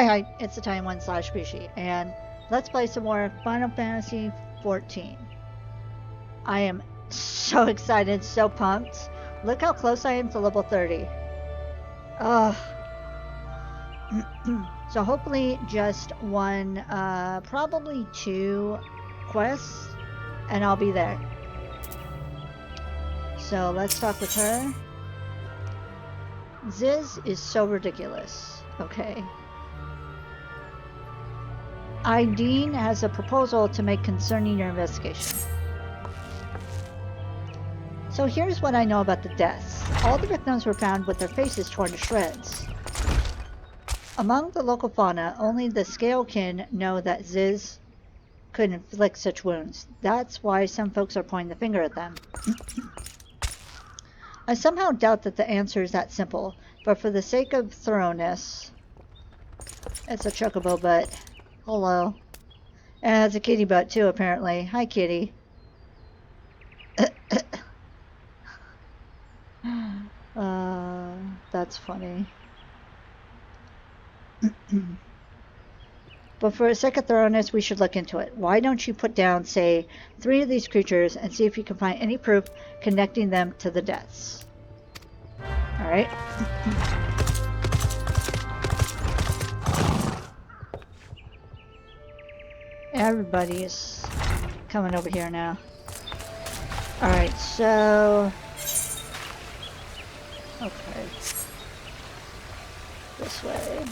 Hi, it's the Time 1 / Bishie, and let's play some more Final Fantasy XIV. I am so excited, so pumped. Look how close I am to level 30. Ugh. So hopefully just one, probably 2 quests, and I'll be there. So let's talk with her. Ziz is so ridiculous. Okay. Ideen has a proposal to make concerning your investigation. So here's what I know about the deaths. All the victims were found with their faces torn to shreds. Among the local fauna, only the Scalekin know that Ziz could inflict such wounds. That's why some folks are pointing the finger at them. I somehow doubt that the answer is that simple, but for the sake of thoroughness, it's a chocobo butt. Hello. And it's a kitty butt too, apparently. Hi, kitty. That's funny. But for the sake of thoroughness, we should look into it. Why don't you put down, say, 3 of these creatures and see if you can find any proof connecting them to the deaths. Alright. Everybody is coming over here now. Alright, so... Okay. This way.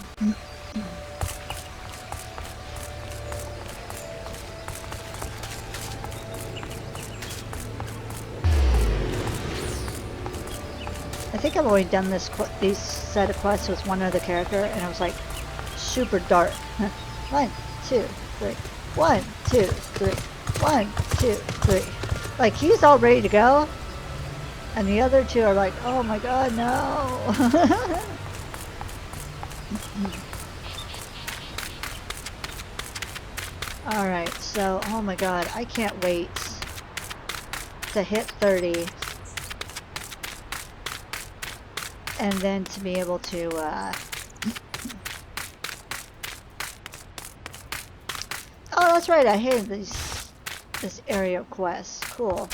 I think I've already done these set of quests with one other character, and it was like super dark. 1, 2, 3. 1, 2, 3. 1, 2, 3. Like, he's all ready to go, and the other 2 are like, oh my god, no. Alright, so, oh my god, I can't wait to hit 30. And then to be able to, Oh, that's right, I hated this area of quests. Cool.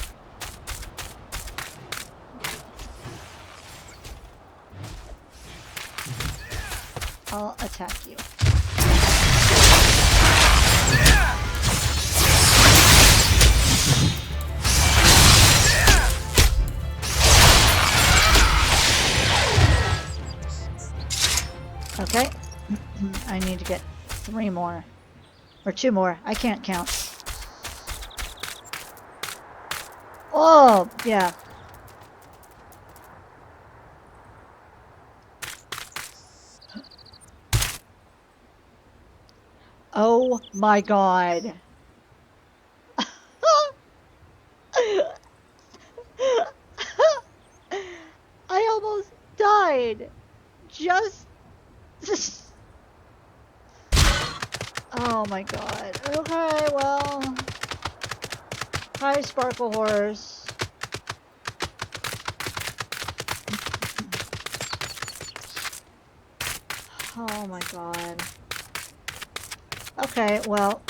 I'll attack you. Okay. I need to get 3 more. Or 2 more. I can't count. Oh, yeah. Oh my god. I almost died. Just... Oh my god. Okay, well... Hi, Sparkle Horse. Oh my god. Okay, well...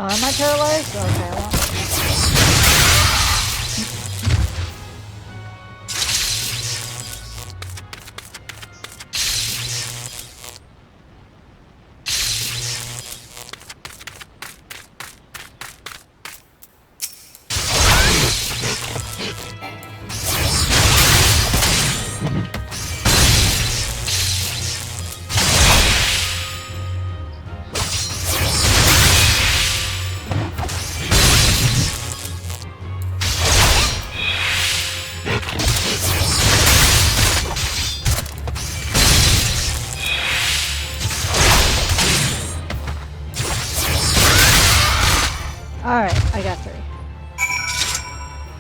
Oh, am I paralyzed? Okay, well.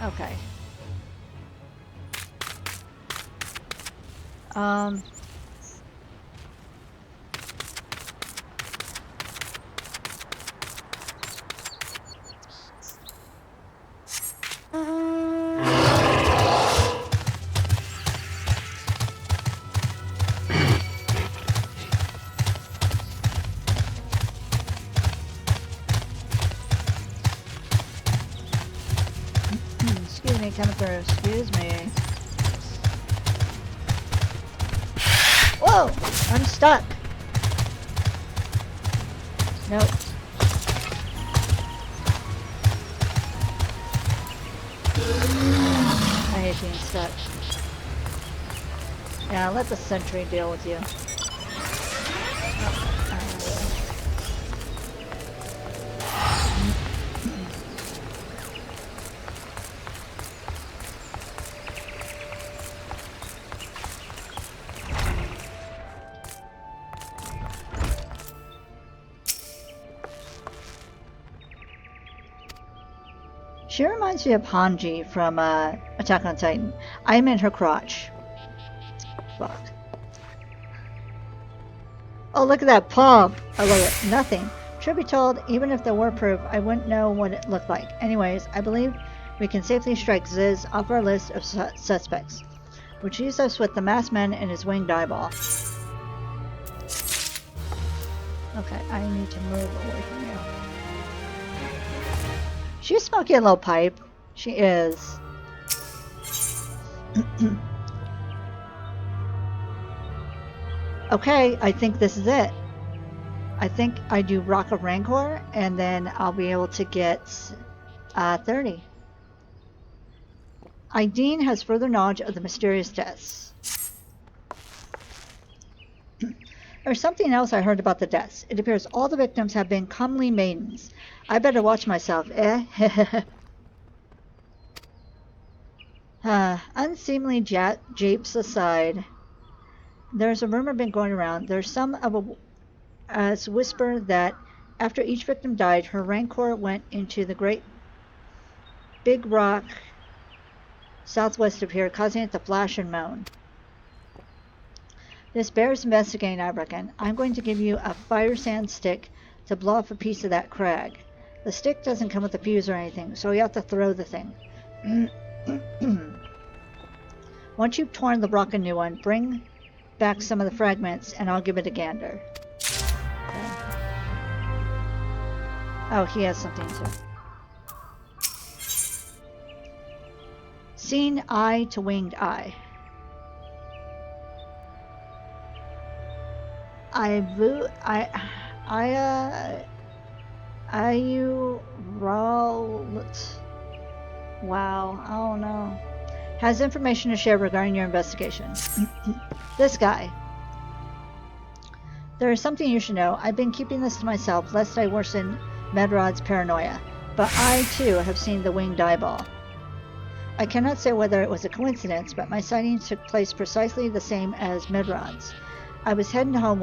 Okay. Excuse me, coming through. Excuse me. Whoa! I'm stuck. Nope. I hate being stuck. Yeah, let the sentry deal with you. She reminds me of Hanji from Attack on Titan. I'm in her crotch. Fuck. Oh, look at that palm! I love it. Nothing. Truth be told, even if there were proof, I wouldn't know what it looked like. Anyways, I believe we can safely strike Ziz off our list of suspects, which leaves us with the masked man and his winged eyeball. Okay, I need to move away from you. She's smoking a little pipe. She is. Okay, I think this is it. I think I do Rock of Rancor, and then I'll be able to get 30. Ideen has further knowledge of the mysterious deaths. There's something else I heard about the deaths. It appears all the victims have been comely maidens. I better watch myself, eh? Unseemly japes aside. There's a rumor been going around. There's some of a whisper that after each victim died, her rancor went into the great big rock southwest of here, causing it to flash and moan. This bears investigating, I reckon. I'm going to give you a fire sand stick to blow off a piece of that crag. The stick doesn't come with a fuse or anything, so you have to throw the thing. Once you've torn the rock a new one, bring back some of the fragments and I'll give it a gander. Okay. Oh, he has something too. Seen eye to winged eye. Wow, I don't know. Has information to share regarding your investigation. This guy. There is something you should know. I've been keeping this to myself, lest I worsen Medrod's paranoia. But I, too, have seen the winged eyeball. I cannot say whether it was a coincidence, but my sighting took place precisely the same as Medrod's. I was heading home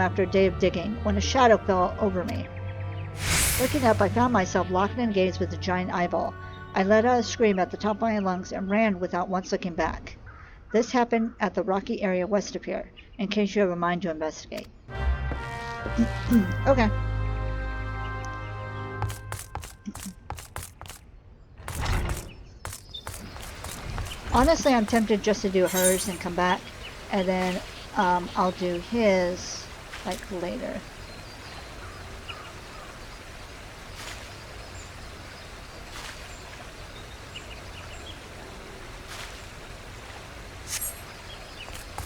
after a day of digging, when a shadow fell over me. Looking up, I found myself locked in a gaze with the giant eyeball. I let out a scream at the top of my lungs and ran without once looking back. This happened at the rocky area west of here, in case you have a mind to investigate. Okay. Honestly, I'm tempted just to do hers and come back, and then I'll do his, like, later.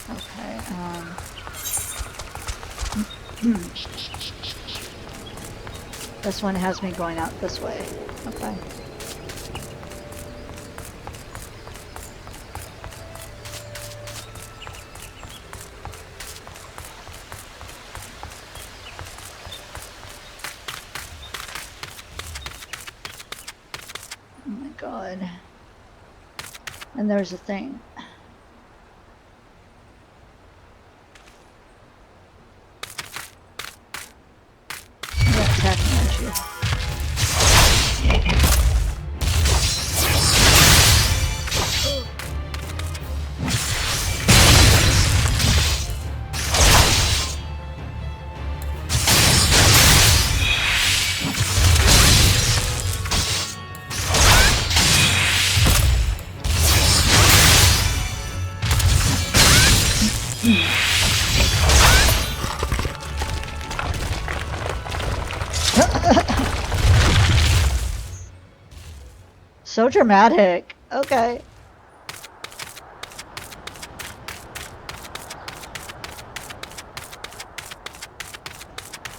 Okay, this one has me going out this way. Okay. Oh my god. And there's a thing. Attacking at you. So dramatic. Okay.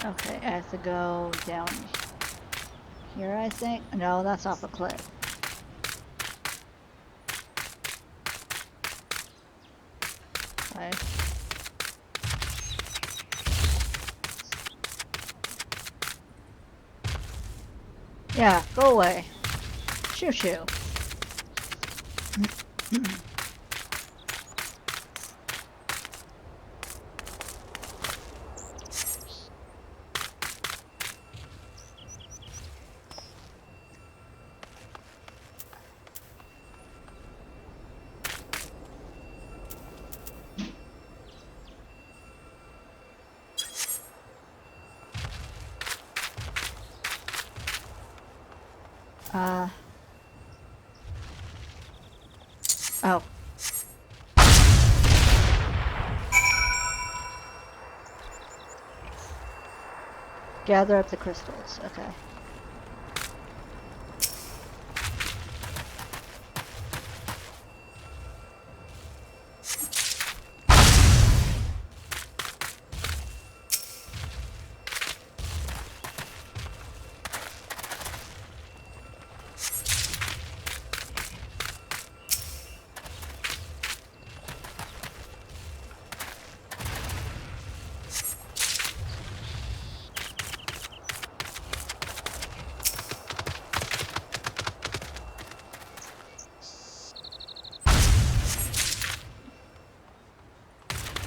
Okay, I have to go down here, I think. No, that's off a cliff. Okay. Yeah, go away. Shoo shoo. Oh. Gather up the crystals. Okay.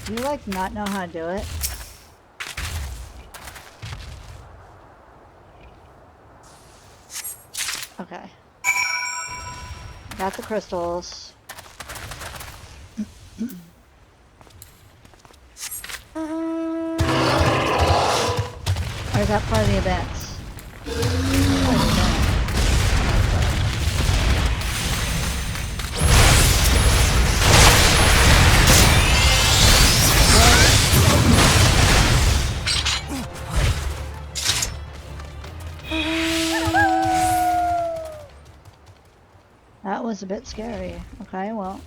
Do you like not know how to do it? Okay. Got the crystals. Or is that part of the events? That was a bit scary. Okay, well.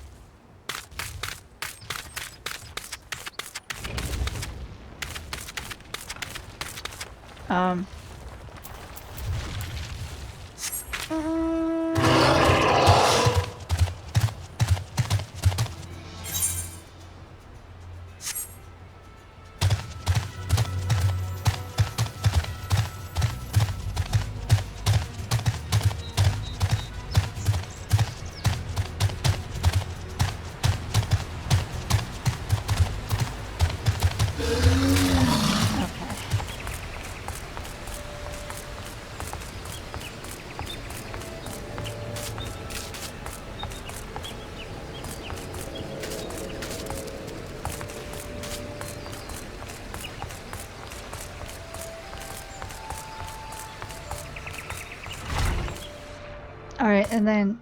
Alright, and then...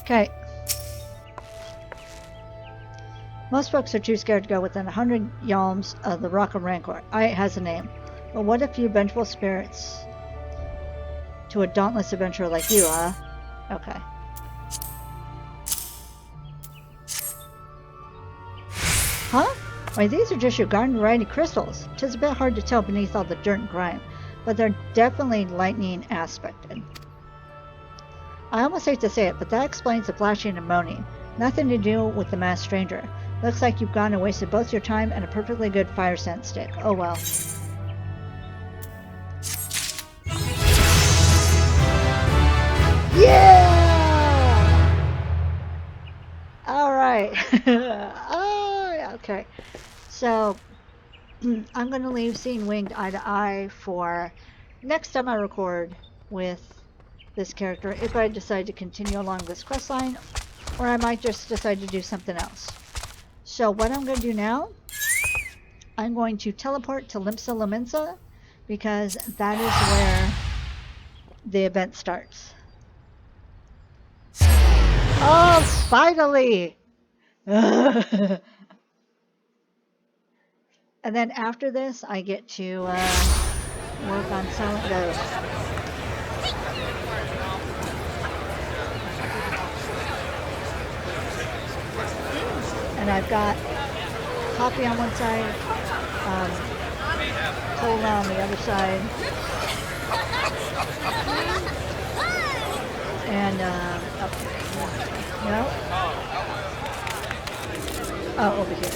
Okay. Most folks are too scared to go within 100 yalms of the Rock of Rancor. It has a name. But what if you vengeful spirits to a dauntless adventurer like you, huh? Okay. Huh? Why, these are just your garden variety crystals. 'Tis a bit hard to tell beneath all the dirt and grime, but they're definitely lightning aspected. I almost hate to say it, but that explains the flashing and moaning. Nothing to do with the masked stranger. Looks like you've gone and wasted both your time and a perfectly good fire scent stick. Oh well. Yeah! Alright. Oh, okay. So, I'm going to leave seeing Winged eye to eye for next time I record with this character, if I decide to continue along this quest line, or I might just decide to do something else. So what I'm going to do now, I'm going to teleport to Limsa Lominsa, because that is where the event starts. Oh, finally! And then after this, I get to work on Silent Ghost. And I've got Poppy on one side, Cola on the other side, and no, oh, over here.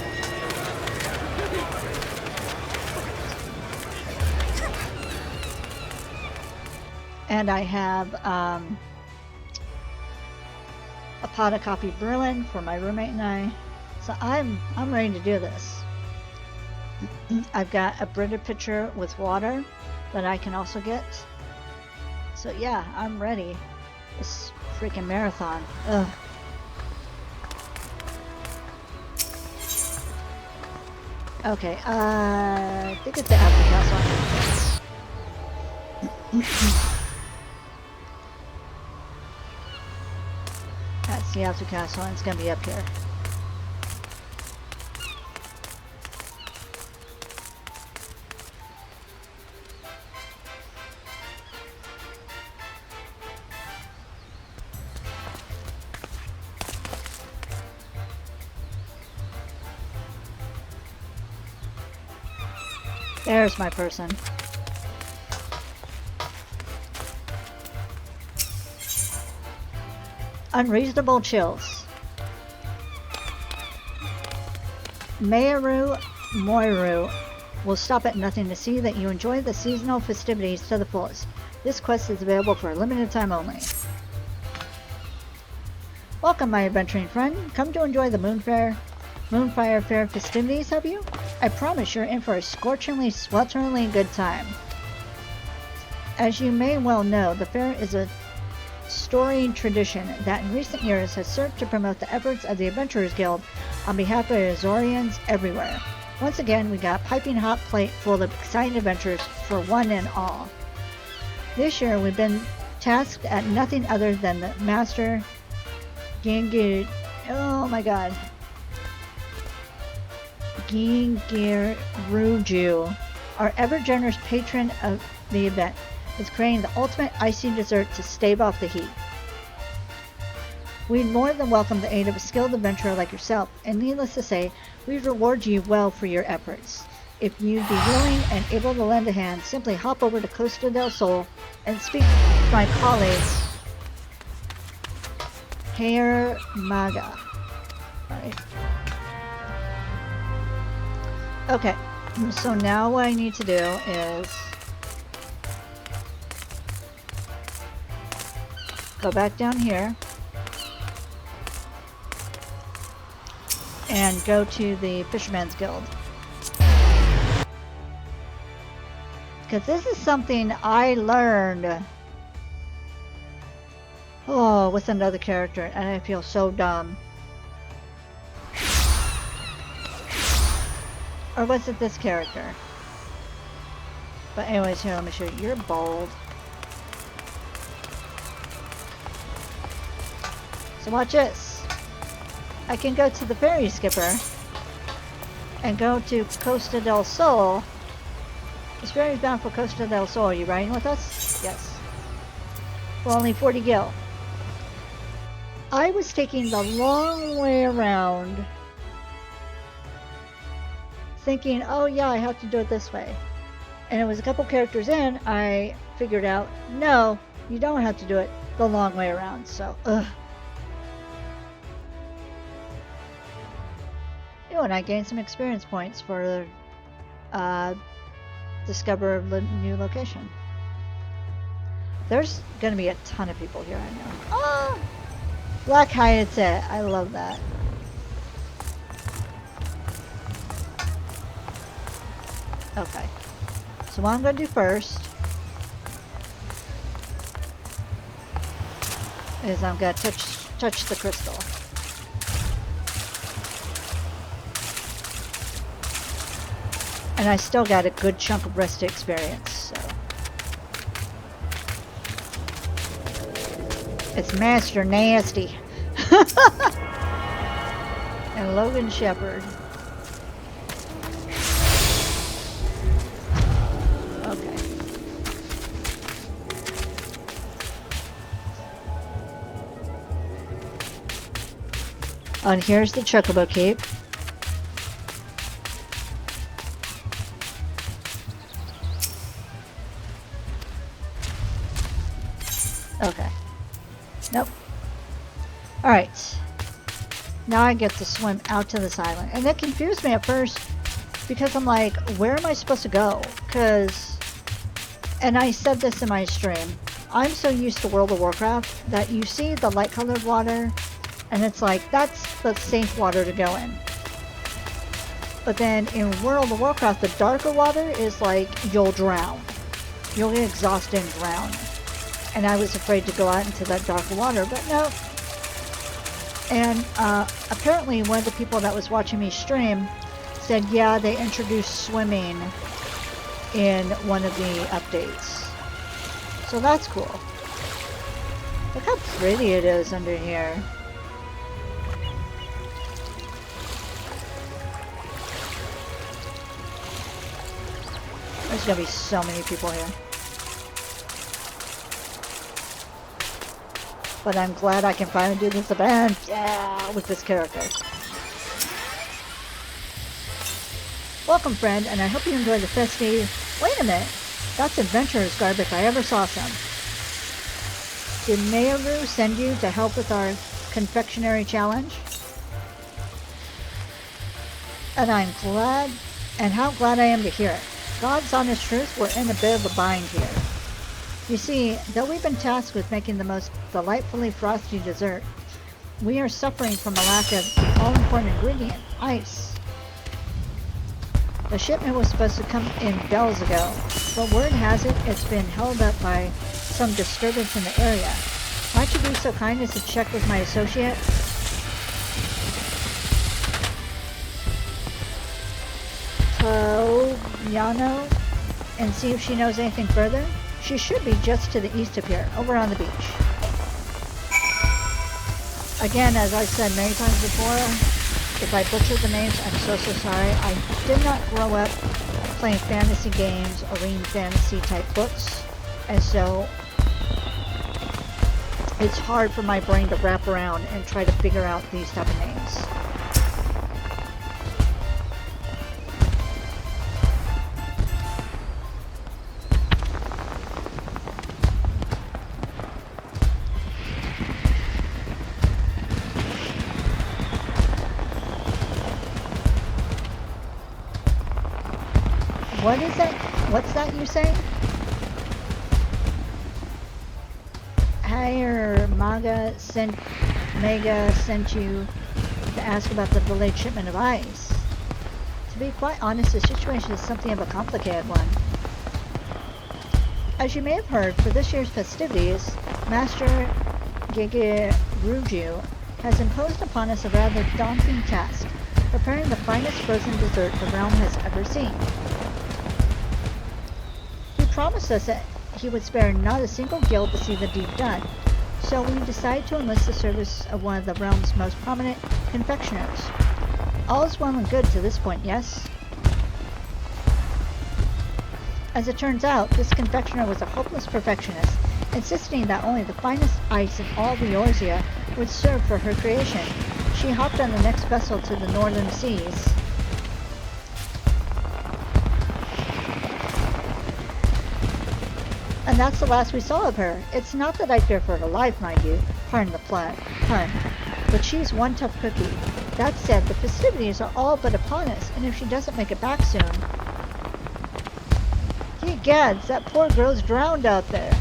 And I have a pot of coffee brewing for my roommate and I. So I'm ready to do this. I've got a Brita pitcher with water that I can also get. So yeah, I'm ready. This freaking marathon. Ugh. Okay, I think it's the after castle. That's the after castle, and it's gonna be up here. There's my person. Unreasonable chills. Mayoru Moiru will stop at nothing to see that you enjoy the seasonal festivities to the fullest. This quest is available for a limited time only. Welcome, my adventuring friend. Come to enjoy the Moonfire Faire festivities, have you? I promise you're in for a scorchingly, swelteringly good time. As you may well know, the fair is a storied tradition that in recent years has served to promote the efforts of the Adventurers Guild on behalf of Azorians everywhere. Once again, we got a piping hot plate full of exciting adventures for one and all. This year, we've been tasked at nothing other than the Master Gingiruju, our ever-generous patron of the event, is creating the ultimate icy dessert to stave off the heat. We'd more than welcome the aid of a skilled adventurer like yourself, and needless to say, we reward you well for your efforts. If you'd be willing and able to lend a hand, simply hop over to Costa del Sol and speak to my colleague, Faire Maga. Alright. Okay, so now what I need to do is go back down here and go to the Fisherman's Guild. Because this is something I learned with another character, and I feel so dumb. Or was it this character? But anyways, here, let me show you. You're bold. So watch this. I can go to the ferry skipper and go to Costa del Sol. This ferry's bound for Costa del Sol. Are you riding with us? Yes. For only 40 gil. I was taking the long way around, thinking, oh yeah, I have to do it this way. And it was a couple characters in, I figured out, no, you don't have to do it the long way around. So, ugh. Oh, and I gained some experience points for discover a new location. There's gonna be a ton of people here, I know. Oh! Black Hyacet, I love that. Okay. So what I'm gonna do first is I'm gonna touch the crystal. And I still got a good chunk of rest experience, so. It's Master Nasty. And Logan Shepherd. Okay. And here's the chocobo cape. Okay. Nope. Alright. Now I get to swim out to this island. And that confused me at first because I'm like, where am I supposed to go? Because, and I said this in my stream, I'm so used to World of Warcraft that you see the light colored water and it's like, that's the safe water to go in. But then in World of Warcraft, the darker water is like, you'll drown. You'll get exhausted and drown. And I was afraid to go out into that darker water, but no. And apparently one of the people that was watching me stream said, yeah, they introduced swimming in one of the updates. So that's cool. Look how pretty it is under here. There's gonna be so many people here. But I'm glad I can finally do this event, yeah, with this character. Welcome, friend, and I hope you enjoy the festive. Wait a minute, that's adventurer's garb if I ever saw some. Did Mayoru send you to help with our confectionery challenge? And I'm glad, and how glad I am to hear it. God's honest truth, we're in a bit of a bind here. You see, though we've been tasked with making the most delightfully frosty dessert, we are suffering from a lack of the all-important ingredient, ice. The shipment was supposed to come in bells ago, but word has it it's been held up by some disturbance in the area. Might you be so kind as to check with my associate? Yano, and see if she knows anything further? She should be just to the east of here, over on the beach. Again, as I've said many times before, if I butchered the names, I'm so sorry. I did not grow up playing fantasy games or reading fantasy type books, and so it's hard for my brain to wrap around and try to figure out these type of names. What is that? What's that you say? Higher Mega sent you to ask about the delayed shipment of ice. To be quite honest, the situation is something of a complicated one. As you may have heard, for this year's festivities, Master Gigeruju has imposed upon us a rather daunting task, preparing the finest frozen dessert the realm has ever seen. Promised us that he would spare not a single guild to see the deed done, so we decided to enlist the service of one of the realm's most prominent confectioners. All is well and good to this point, yes? As it turns out, this confectioner was a hopeless perfectionist, insisting that only the finest ice in all of Eorzea would serve for her creation. She hopped on the next vessel to the northern seas. And that's the last we saw of her. It's not that I fear for her life, mind you, pardon the pun, but she's one tough cookie. That said, the festivities are all but upon us, and if she doesn't make it back soon... Ye gads, that poor girl's drowned out there.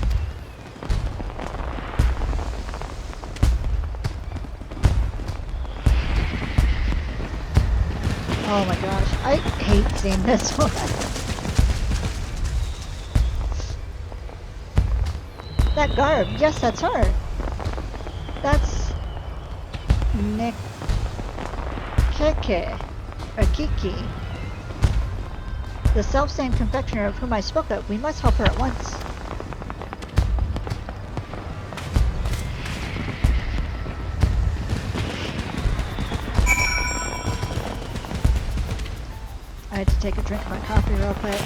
Oh my gosh, I hate seeing this one. That garb, yes, that's her. That's Keke, or Kiki. The self-same confectioner of whom I spoke of. We must help her at once. I had to take a drink of my coffee real quick.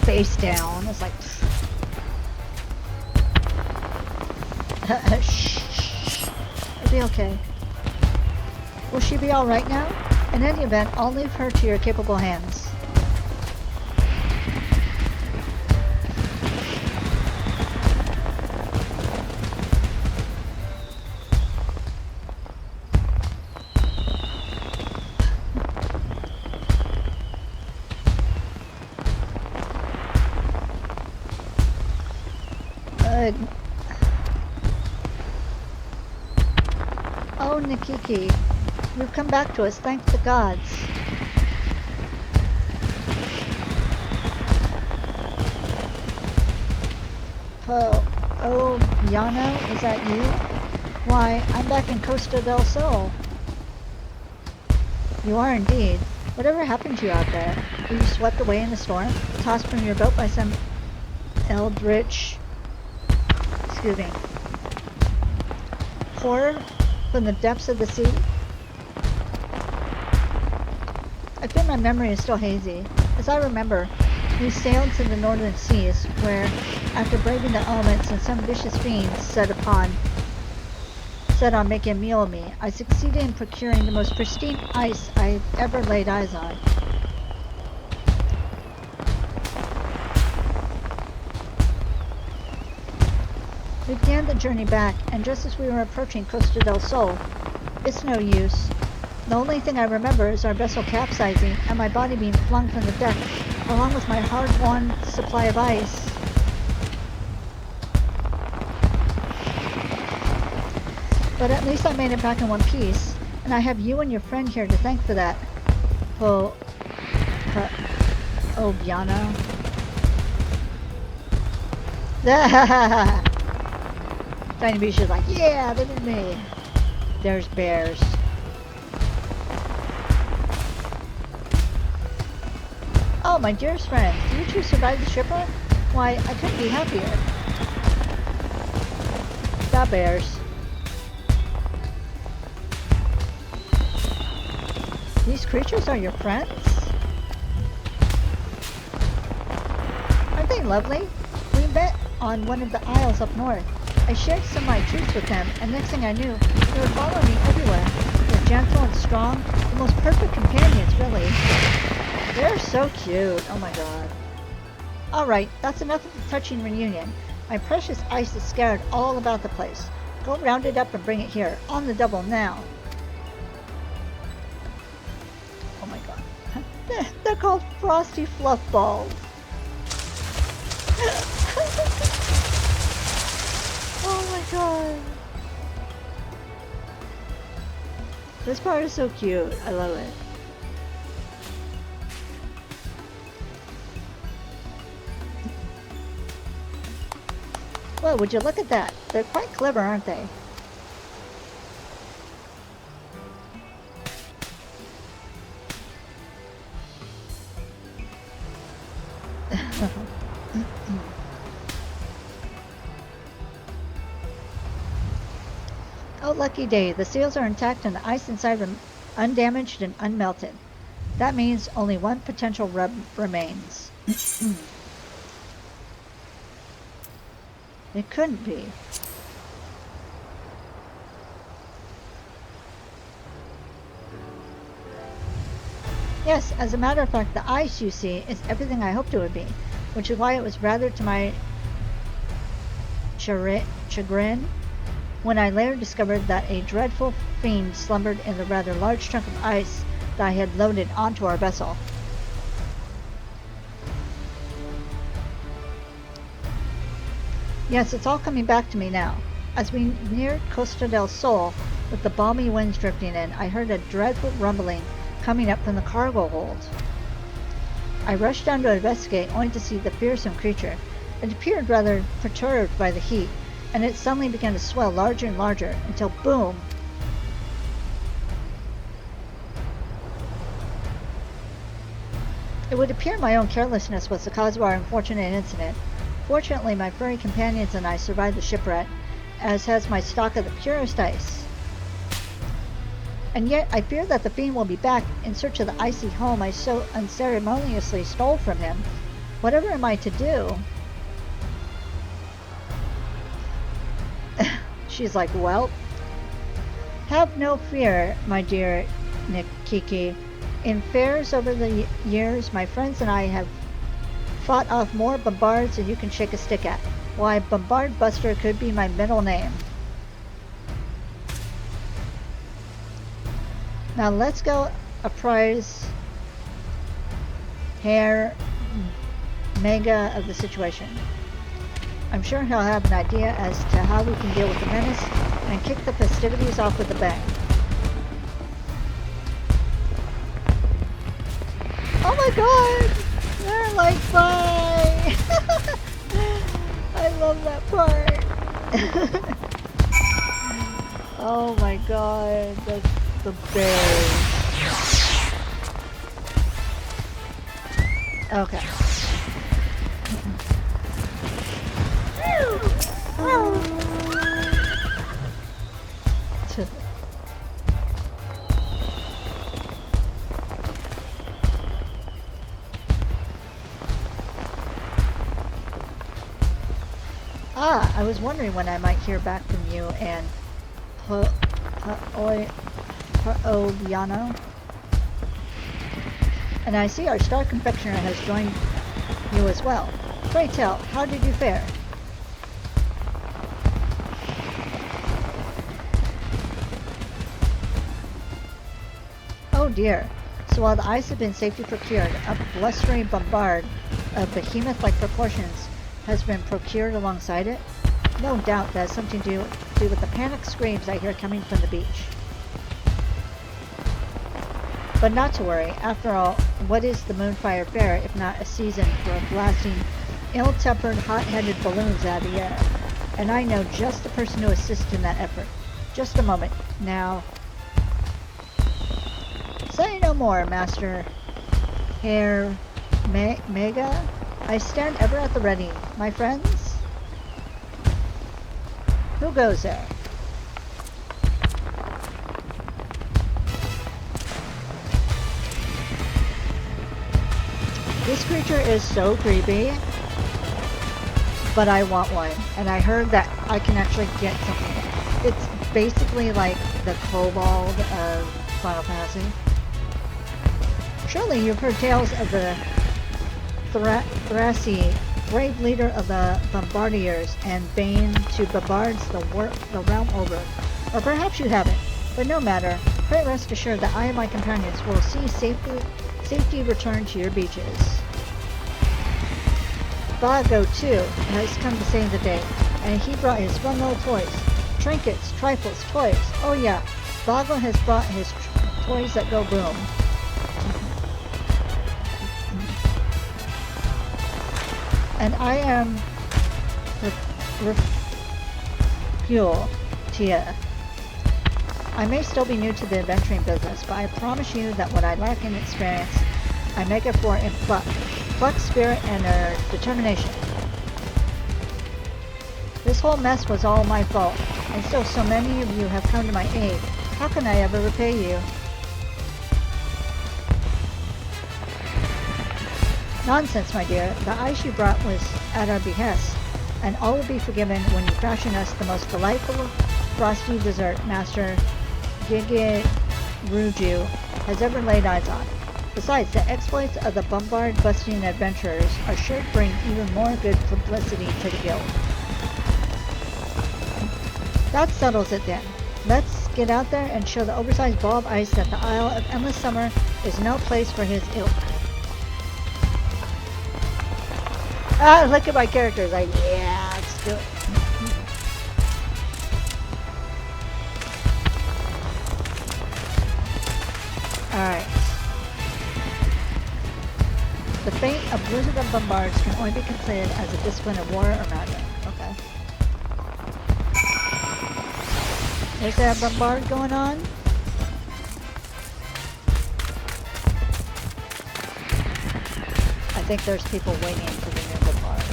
face down. It's like, shh. It'll be okay. Will she be alright now? In any event, I'll leave her to your capable hands. Oh, Nikiki, you've come back to us, thank the gods. Oh, Yano, is that you? Why, I'm back in Costa del Sol. You are indeed. Whatever happened to you out there? Were you swept away in the storm? Tossed from your boat by some eldritch... excuse me... horror from the depths of the sea? I fear my memory is still hazy. As I remember, we sailed to the northern seas, where, after braving the elements and some vicious fiends set on making a meal of me, I succeeded in procuring the most pristine ice I ever laid eyes on. We began the journey back, and just as we were approaching Costa del Sol, it's no use. The only thing I remember is our vessel capsizing and my body being flung from the deck, along with my hard-won supply of ice. But at least I made it back in one piece, and I have you and your friend here to thank for that. Oh, Biano. Tinybishie's like, yeah, look at me. There's bears. Oh, my dearest friend, do you two survive the shipwreck? Why, I couldn't be happier. The bears. These creatures are your friends? Aren't they lovely? We met on one of the isles up north. I shared some of my treats with them, and next thing I knew, they were following me everywhere. They're gentle and strong, the most perfect companions, really. They're so cute. Oh my god. Alright, that's enough of the touching reunion. My precious ice is scattered all about the place. Go round it up and bring it here, on the double now. Oh my god. They're called Frosty Fluff Balls. Oh my god. This part is so cute. I love it. Well, would you look at that? They're quite clever, aren't they? Oh, lucky day. The seals are intact and the ice inside them undamaged and unmelted. That means only one potential rub remains. It couldn't be. Yes, as a matter of fact, the ice, you see, is everything I hoped it would be, which is why it was rather to my chagrin when I later discovered that a dreadful fiend slumbered in the rather large chunk of ice that I had loaded onto our vessel. Yes, it's all coming back to me now. As we neared Costa del Sol, with the balmy winds drifting in, I heard a dreadful rumbling coming up from the cargo hold. I rushed down to investigate, only to see the fearsome creature. It appeared rather perturbed by the heat, and it suddenly began to swell larger and larger, until boom! It would appear my own carelessness was the cause of our unfortunate incident. Fortunately, my furry companions and I survived the shipwreck, as has my stock of the purest ice. And yet, I fear that the fiend will be back in search of the icy home I so unceremoniously stole from him. Whatever am I to do? She's like, well, have no fear, my dear Nikiki. In fairs over the years, my friends and I have fought off more bombards than you can shake a stick at. Why, Bombard Buster could be my middle name. Now let's go apprise Faire Mega of the situation. I'm sure he'll have an idea as to how we can deal with the menace and kick the festivities off with a bang. Oh my god! They're like, bye! I love that part. Oh my god, that's the best. Okay. I was wondering when I might hear back from you and Paoliano. And I see our star confectioner has joined you as well. Pray tell, how did you fare? Oh dear. So while the ice had been safely procured, a blustering bombard of behemoth-like proportions has been procured alongside it? No doubt that has something to do with the panic screams I hear coming from the beach. But not to worry. After all, what is the Moonfire Faire if not a season for blasting ill-tempered, hot-headed balloons out of the air? And I know just the person to assist in that effort. Just a moment. Now, say no more, Master Faire Mega. I stand ever at the ready, my friends. Who goes there? This creature is so creepy, but I want one. And I heard that I can actually get something. It's basically like the kobold of Final Fantasy. Surely you've heard tales of the Thrassi, brave leader of the Bombardiers and bane to bombards the realm over. Or perhaps you haven't, but no matter. Pray rest assured that I and my companions will see safety return to your beaches. Vago, too, has come to save the day, and he brought his fun little toys. Trinkets, trifles, toys. Oh yeah, Vago has brought his toys that go boom. And I am Fuel Tia. I may still be new to the adventuring business, but I promise you that what I lack in experience, I make it for in pluck, spirit, and determination. This whole mess was all my fault, and so many of you have come to my aid. How can I ever repay you? Nonsense, my dear. The ice you brought was at our behest, and all will be forgiven when you fashion us the most delightful frosty dessert Master Gigiruju has ever laid eyes on. Besides, the exploits of the bombard-busting adventurers are sure to bring even more good publicity to the guild. That settles it then. Let's get out there and show the oversized ball of ice that the Isle of Endless Summer is no place for his ilk. Ah, look at my characters. Like, yeah, let's do it. Alright. The fate of Blizzard of Bombards can only be completed as a discipline of war or magic. Okay. There's that bombard going on. I think there's people waiting for the new bombard.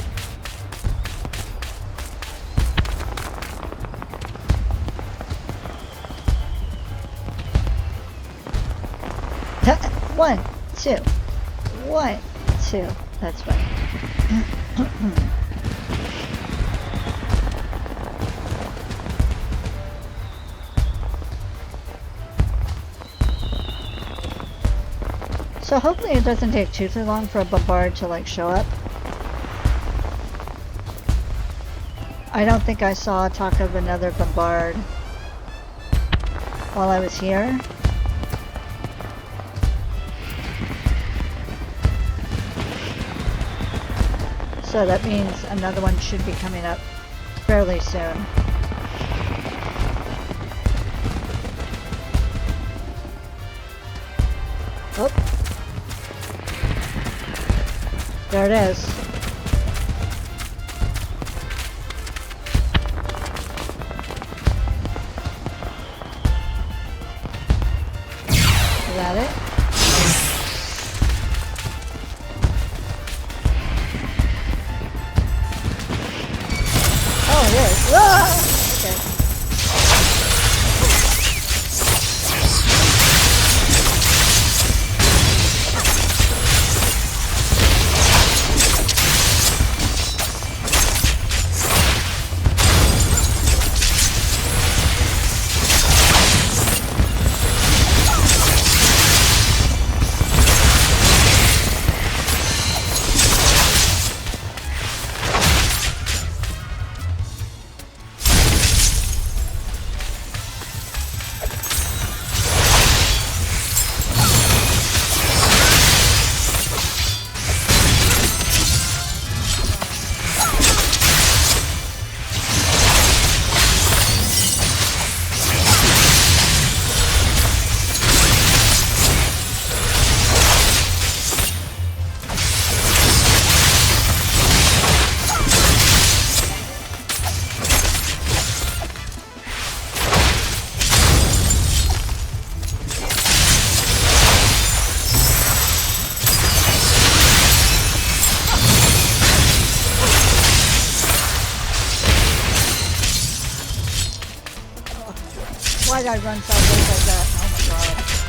One, two. That's right. So hopefully it doesn't take too long for a bombard to like show up. I don't think I saw talk of another bombard while I was here. So that means another one should be coming up fairly soon. Oh. There it is. Is that it? Oh, it is. Ah! Okay. Why did I run sideways like that? Oh my god.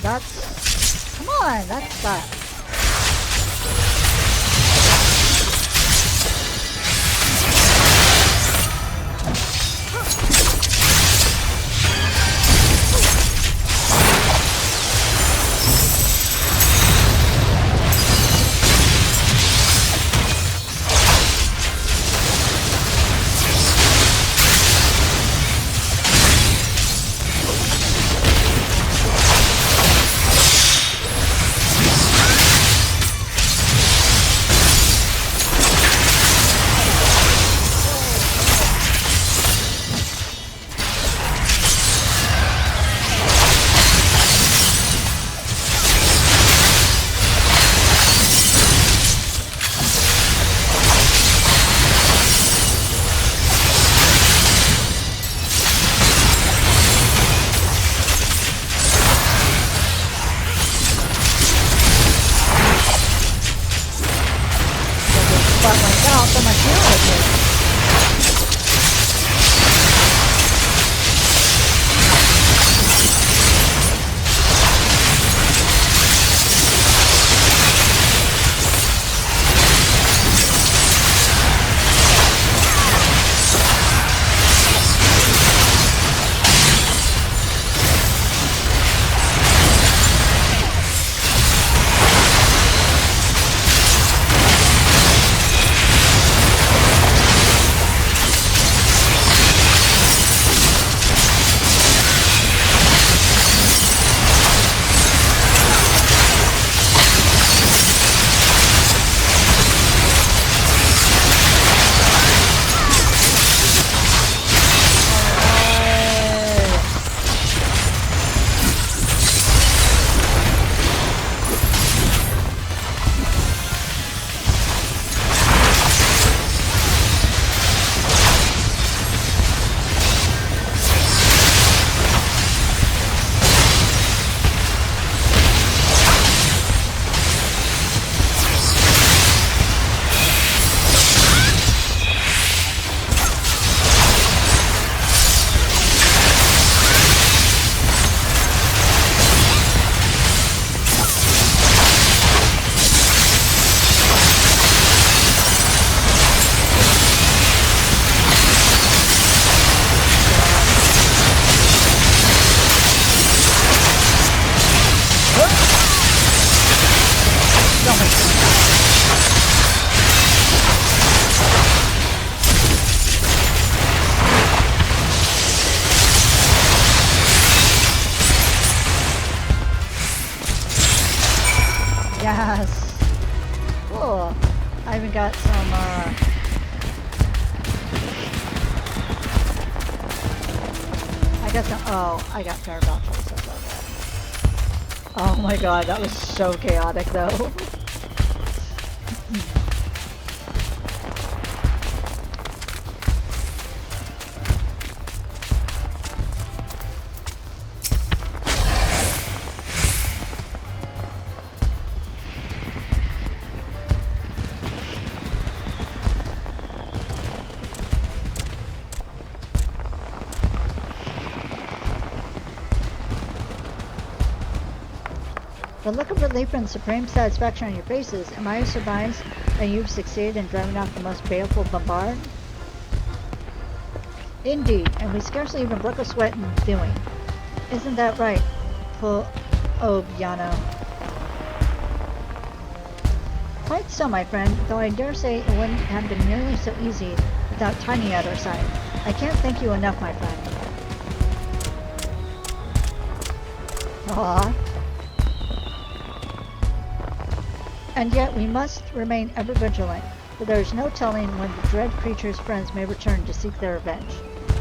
Come on, that's that. guess I got Faire vouchers. That's all right. Oh my god, that was so chaotic though. The look of relief and supreme satisfaction on your faces. Am I surprised that you've succeeded in driving off the most baleful bombard? Indeed, and we scarcely even broke a sweat in doing. Isn't that right, Obiano? Quite so, my friend, though I dare say it wouldn't have been nearly so easy without Tiny at our side. I can't thank you enough, my friend. Aww. And yet we must remain ever vigilant, for there is no telling when the dread creature's friends may return to seek their revenge.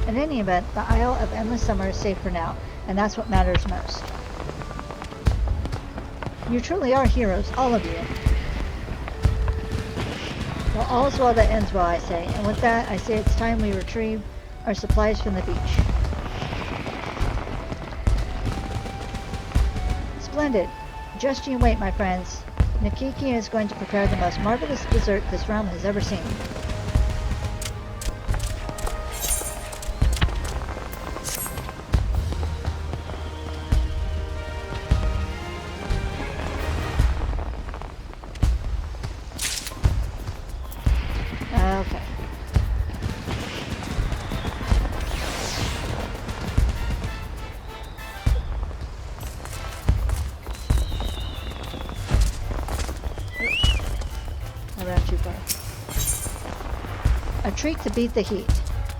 In any event, the Isle of Endless Summer is safe for now, and that's what matters most. You truly are heroes, all of you. Well, all's well that ends well, I say, and with that, I say it's time we retrieve our supplies from the beach. Splendid. Just you wait, my friends. Nikiki is going to prepare the most marvelous dessert this realm has ever seen. Okay. A treat to beat the heat.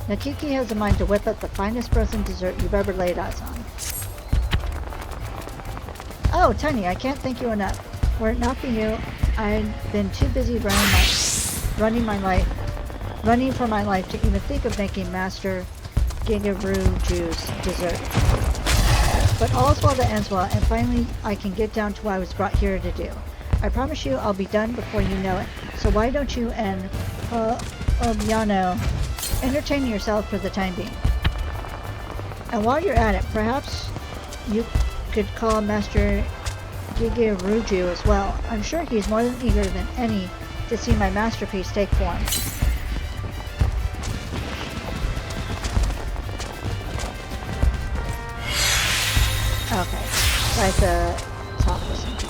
Nikiki has a mind to whip up the finest frozen dessert you've ever laid eyes on. Oh, Tiny, I can't thank you enough. Were it not for you, I'd been too busy running for my life to even think of making Master Gigaroo Juice dessert. But all's well that ends well, and finally I can get down to what I was brought here to do. I promise you I'll be done before you know it, so why don't you and Obiano entertain yourself for the time being. And while you're at it, perhaps you could call Master Gigaruju as well. I'm sure he's more than eager than any to see my masterpiece take form. Okay, try to talk to some people.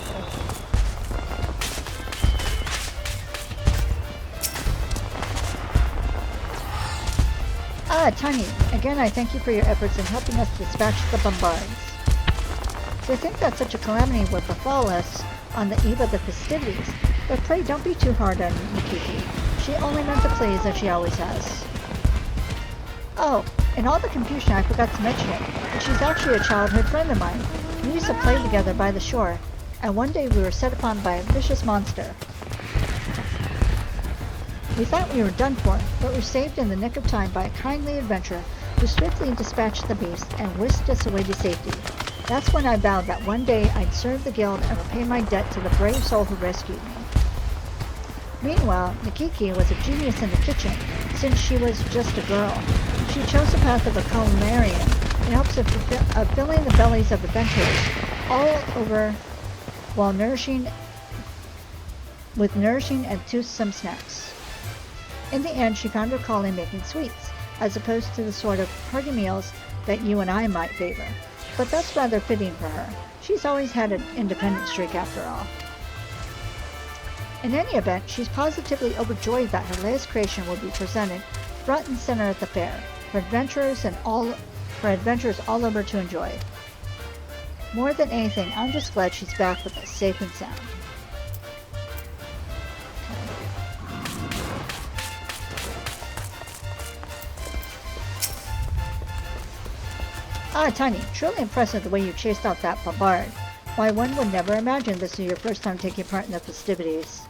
Ah, Tiny, again I thank you for your efforts in helping us dispatch the bombards. To think that such a calamity would befall us on the eve of the festivities, but pray don't be too hard on Nikiki. She only meant to please as she always has. Oh, in all the confusion I forgot to mention it, but she's actually a childhood friend of mine. We used to play together by the shore, and one day we were set upon by a vicious monster. We thought we were done for, but were saved in the nick of time by a kindly adventurer who swiftly dispatched the beast and whisked us away to safety. That's when I vowed that one day I'd serve the guild and repay my debt to the brave soul who rescued me. Meanwhile, Nikiki was a genius in the kitchen, since she was just a girl. She chose the path of a culinarian in hopes of filling the bellies of adventurers all over while nourishing and toothsome snacks. In the end, she found her calling making sweets, as opposed to the sort of hearty meals that you and I might favor. But that's rather fitting for her. She's always had an independent streak after all. In any event, she's positively overjoyed that her latest creation will be presented front and center at the fair, for adventurers all over to enjoy. More than anything, I'm just glad she's back with us, safe and sound. Ah, Tiny, truly impressive the way you chased out that bombard. Why, one would never imagine this was your first time taking part in the festivities.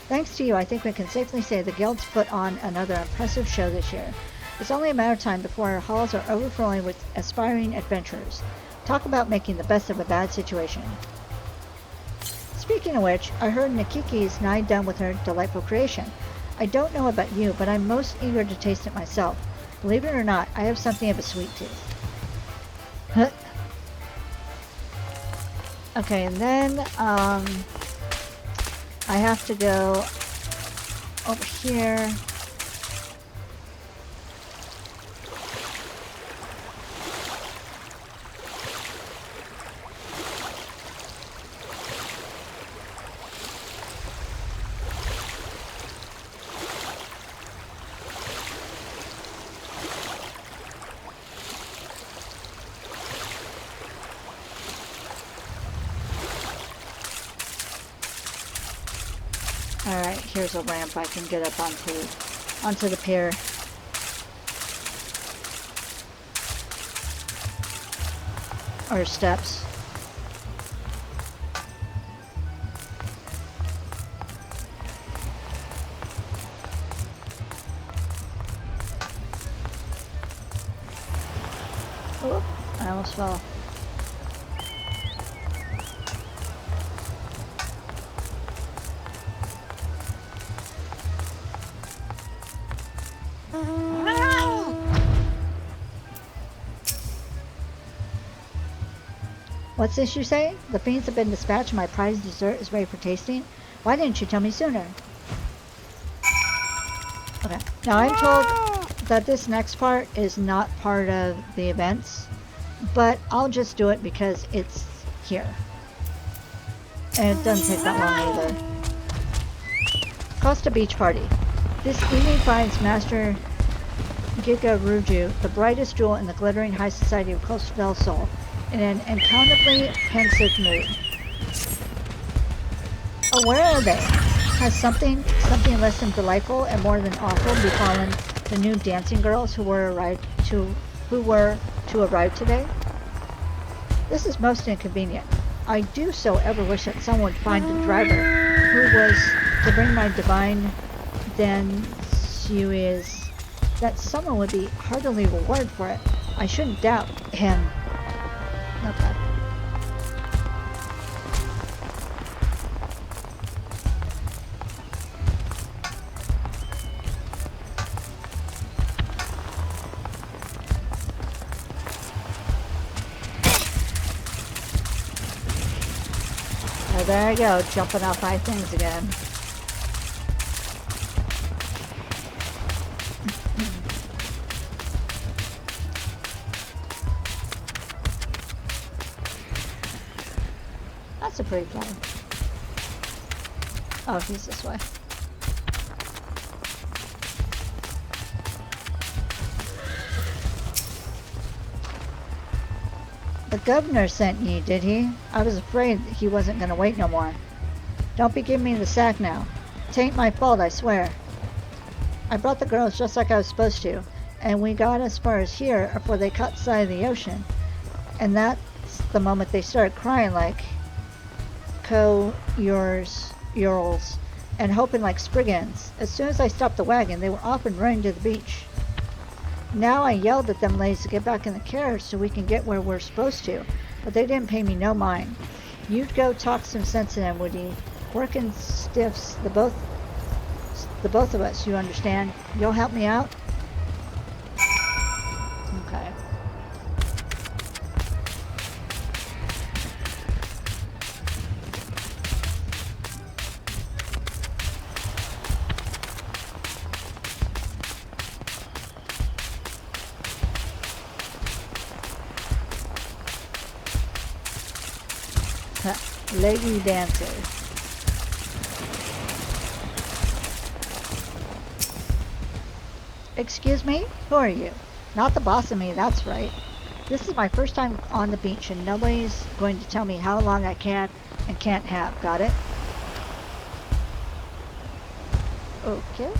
Thanks to you, I think we can safely say the guild's put on another impressive show this year. It's only a matter of time before our halls are overflowing with aspiring adventurers. Talk about making the best of a bad situation. Speaking of which, I heard Nikiki is nigh done with her delightful creation. I don't know about you, but I'm most eager to taste it myself. Believe it or not, I have something of a sweet tooth. Okay, and then, I have to go over here. Alright, here's a ramp I can get up onto the pier. Or steps. Oh, I almost fell. What's this you say? The fiends have been dispatched and my prized dessert is ready for tasting? Why didn't you tell me sooner? Okay. Now I'm told that this next part is not part of the events, but I'll just do it because it's here. And it doesn't take that long either. Costa Beach Party. This evening finds Master Gigaruju, the brightest jewel in the glittering high society of Costa del Sol, in an unaccountably pensive mood. Oh, where are they? Has something less than delightful and more than awful befallen the new dancing girls who were to arrive today? This is most inconvenient. I do so ever wish that someone would find a driver who was to bring my divine dansues. That someone would be heartily rewarded for it. I shouldn't doubt him. Okay. Oh, there I go, jumping off high things again. That's a pretty plane. Oh, he's this way. The governor sent ye, did he? I was afraid he wasn't gonna wait no more. Don't be giving me the sack now. 'Tain't my fault, I swear. I brought the girls just like I was supposed to, and we got as far as here before they caught sight of the ocean. And that's the moment they started crying like yours and hoping like spriggans. As soon as I stopped the wagon, they were off and running to the beach. Now I yelled at them ladies to get back in the carriage so we can get where we're supposed to, but they didn't pay me no mind. You'd go talk some sense to them, would ye? Working stiffs, the both of us, you understand? You'll help me out? Okay. Lady dancer. Excuse me? Who are you? Not the boss of me, that's right. This is my first time on the beach and nobody's going to tell me how long I can and can't have. Got it? Okay.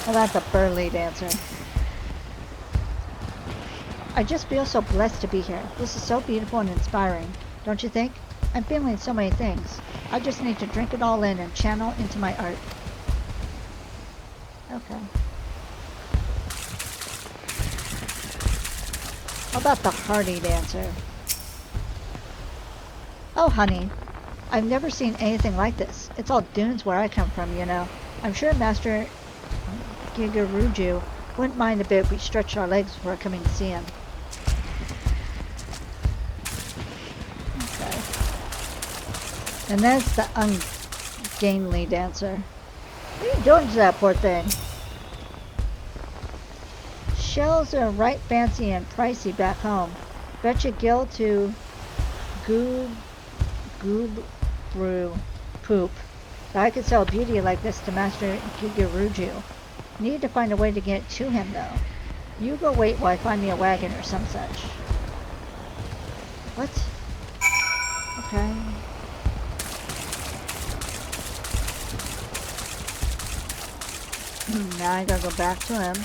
Well, that's a burly dancer. I just feel so blessed to be here. This is so beautiful and inspiring, don't you think? I'm feeling so many things. I just need to drink it all in and channel into my art. Okay. How about the Hardy Dancer? Oh, honey. I've never seen anything like this. It's all dunes where I come from, you know. I'm sure Master Gigaruju wouldn't mind a bit if we stretched our legs before coming to see him. Okay. And that's the ungainly dancer. What are you doing to that poor thing? Shells are right fancy and pricey back home. Betcha Gil to goob brew poop. That I could sell beauty like this to Master Gigaruju. Need to find a way to get to him though. You go wait while I find me a wagon or some such. What? Okay. Now I gotta go back to him.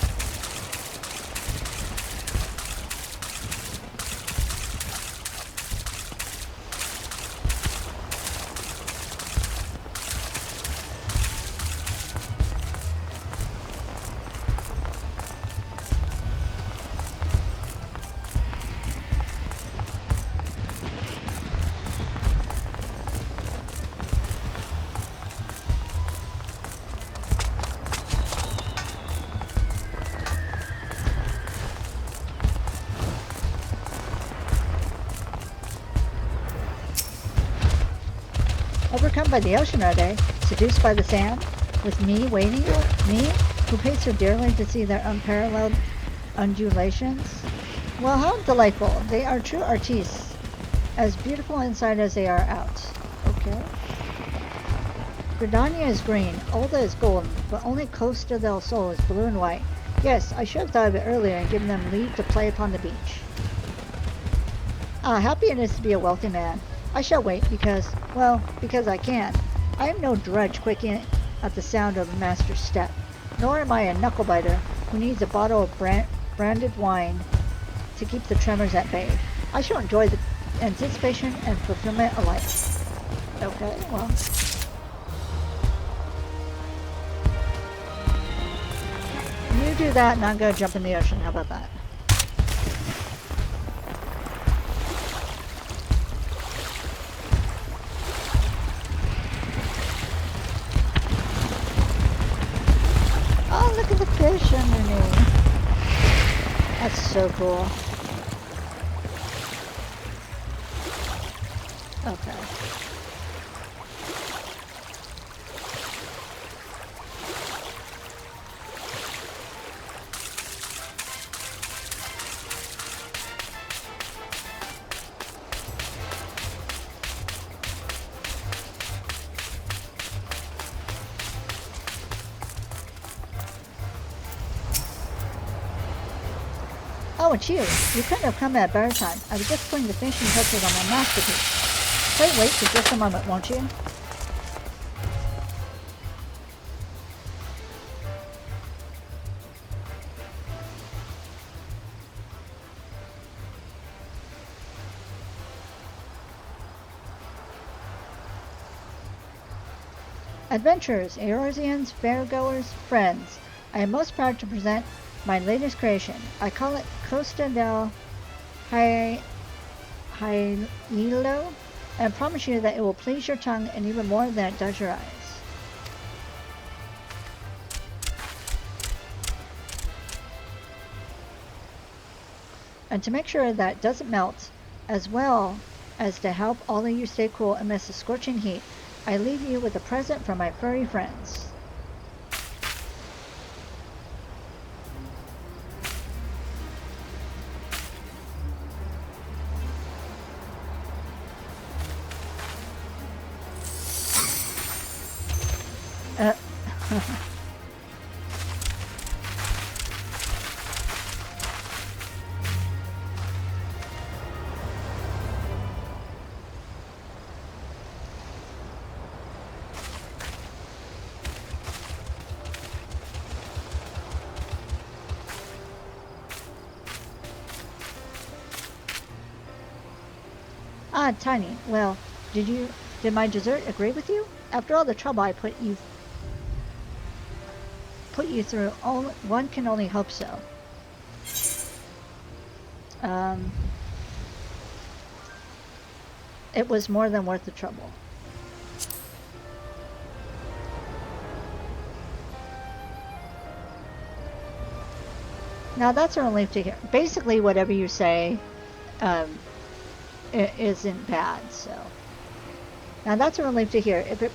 Overcome by the ocean, are they? Seduced by the sand? With me waiting? Me? Who pays so dearly to see their unparalleled undulations? Well, how delightful. They are true artistes. As beautiful inside as they are out. Okay. Gridania is green. Olda is golden. But only Costa del Sol is blue and white. Yes, I should have thought of it earlier and given them leave to play upon the beach. Ah, happy it is to be a wealthy man. I shall wait because I can. I am no drudge quaking at the sound of the master's step, nor am I a knuckle-biter who needs a bottle of branded wine to keep the tremors at bay. I shall enjoy the anticipation and fulfillment alike. Okay, well. You do that and I'm gonna jump in the ocean. How about that? Look at the fish underneath. That's so cool. Okay. Oh, it's you. You couldn't have come at a better time. I was just putting the finishing touches on my masterpiece. Wait for just a moment, won't you? Adventurers, Eorzeans, fairgoers, friends. I am most proud to present my latest creation. I call it Costa del Hielo, and promise you that it will please your tongue and even more than it does your eyes. And to make sure that it doesn't melt, as well as to help all of you stay cool amidst the scorching heat, I leave you with a present from my furry friends. Ah, Tiny. Well, did you Did my dessert agree with you? After all the trouble I put you through, one can only hope so. It was more than worth the trouble. Now that's a relief to hear. Basically, whatever you say it isn't bad, so. Now that's a relief to hear. If it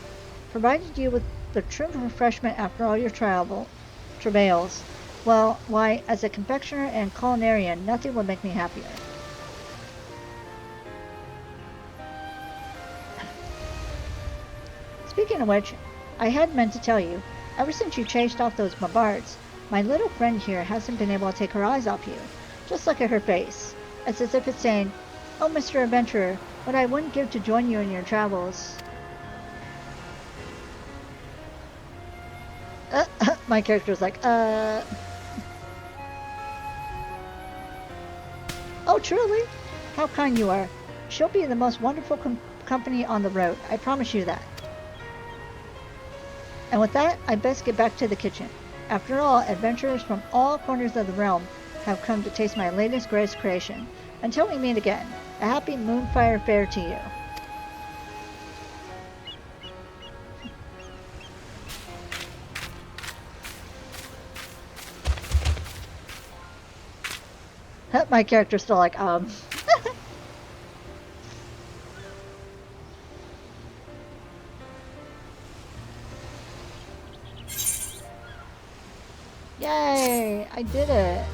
provided you with the true refreshment after all your travails, well, why, as a confectioner and culinarian, nothing would make me happier. Speaking of which, I had meant to tell you, ever since you chased off those bombards, my little friend here hasn't been able to take her eyes off you. Just look at her face. It's as if it's saying, "Oh, Mr. Adventurer, what I wouldn't give to join you in your travels." My character's like, Oh, truly? How kind you are. She'll be the most wonderful company on the road. I promise you that. And with that, I best get back to the kitchen. After all, adventurers from all corners of the realm have come to taste my latest greatest creation. Until we meet again, a happy Moonfire Faire to you. My character's still like, Yay! I did it!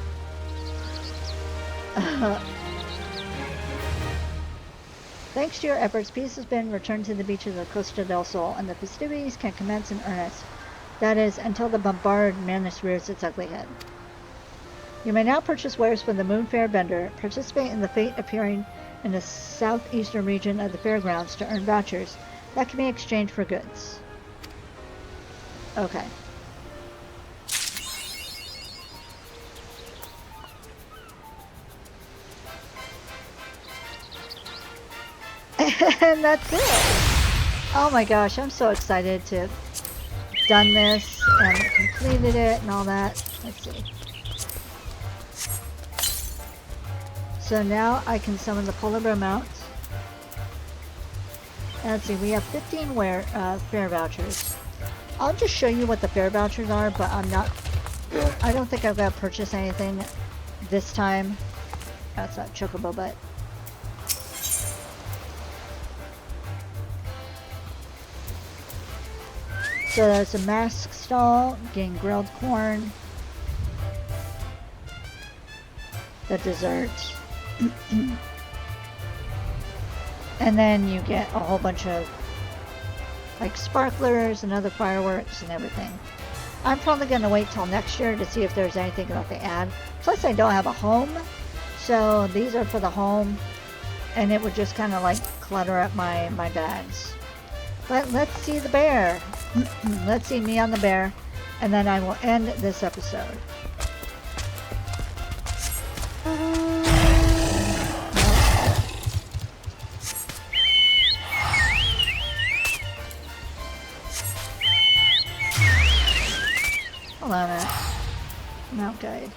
Thanks to your efforts, peace has been returned to the beaches of Costa del Sol, and the festivities can commence in earnest. That is, until the bombard menace rears its ugly head. You may now purchase wares from the Moonfire vendor, participate in the fete appearing in the southeastern region of the fairgrounds to earn vouchers that can be exchanged for goods. Okay. And that's it! Oh my gosh, I'm so excited to have done this and completed it and all that. Let's see. So now I can summon the polar bear mount. And let's see, we have 15 Faire vouchers. I'll just show you what the Faire vouchers are, but I don't think I've got to purchase anything this time. That's not chocobo, but. So there's a mask stall, getting grilled corn, the dessert, and then you get a whole bunch of like sparklers and other fireworks and everything. I'm probably going to wait till next year to see if there's anything that they add. Plus I don't have a home, so these are for the home, and it would just kind of like clutter up my bags. But let's see the bear. Let's see me on the bear, and then I will end this episode. Hold on a minute. Mount guide.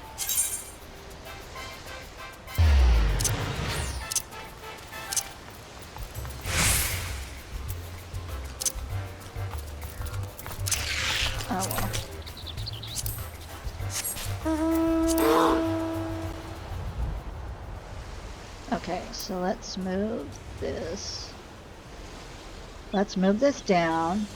Oh well. Okay, so let's move this. Let's move this down.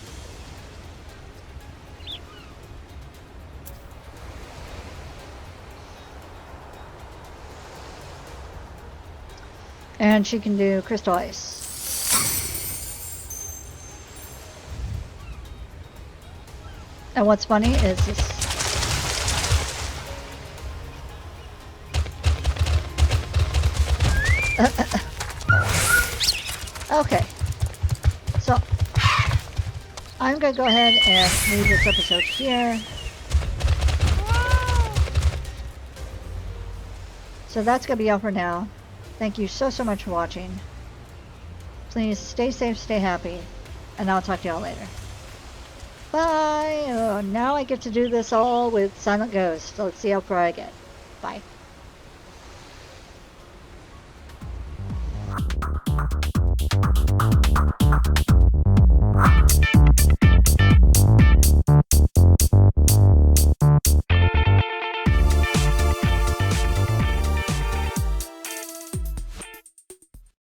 And she can do crystal ice. And what's funny is this. Okay. So, I'm going to go ahead and leave this episode here. So that's going to be all for now. Thank you so much for watching. Please stay safe, stay happy, and I'll talk to y'all later. Bye! Oh, now I get to do this all with Silent Ghost. Let's see how far I get. Bye.